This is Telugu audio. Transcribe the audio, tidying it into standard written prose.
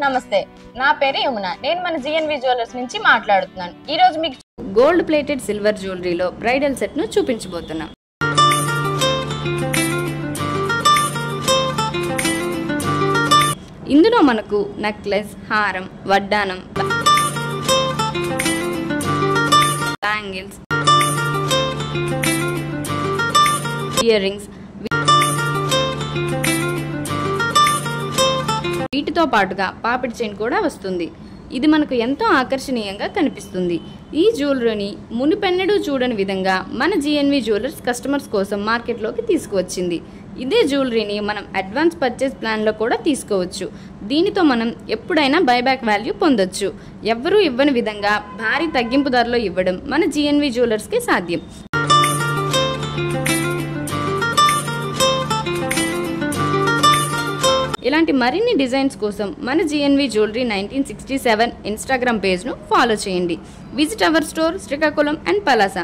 నమస్తే, నా పేరు యమున. నేను మన జిఎన్వి జ్యువెలర్స్ నుంచి మాట్లాడుతున్నాను. ఈ రోజు మీకు గోల్డ్ ప్లేటెడ్ సిల్వర్ జ్యువెలరీలో బ్రైడల్ సెట్ ను చూపించబోతున్నాం. ఇందులో మనకు నెక్లెస్, హారం, వడ్డానం, బ్యాంగిల్స్, ఇయర్ రింగ్స్, వీటితో పాటుగా పాపిడి చైన్ కూడా వస్తుంది. ఇది మనకు ఎంతో ఆకర్షణీయంగా కనిపిస్తుంది. ఈ జ్యువెలరీని మునిపెన్నడూ చూడని విధంగా మన జిఎన్వి జ్యువెలర్స్ కస్టమర్స్ కోసం మార్కెట్లోకి తీసుకువచ్చింది. ఇదే జ్యువెలరీని మనం అడ్వాన్స్ పర్చేస్ ప్లాన్లో కూడా తీసుకోవచ్చు. దీనితో మనం ఎప్పుడైనా బైబ్యాక్ వాల్యూ పొందొచ్చు. ఎవ్వరూ ఇవ్వని విధంగా భారీ తగ్గింపు ధరలో ఇవ్వడం మన జిఎన్వి జ్యువెలర్స్కి సాధ్యం. ఇలాంటి మరిన్ని డిజైన్స్ కోసం మన జిఎన్వి జ్యువెలరీ 1967 ఇన్స్టాగ్రామ్ పేజ్ను ఫాలో చేయండి. Visit our store Srikakulam and Palasa.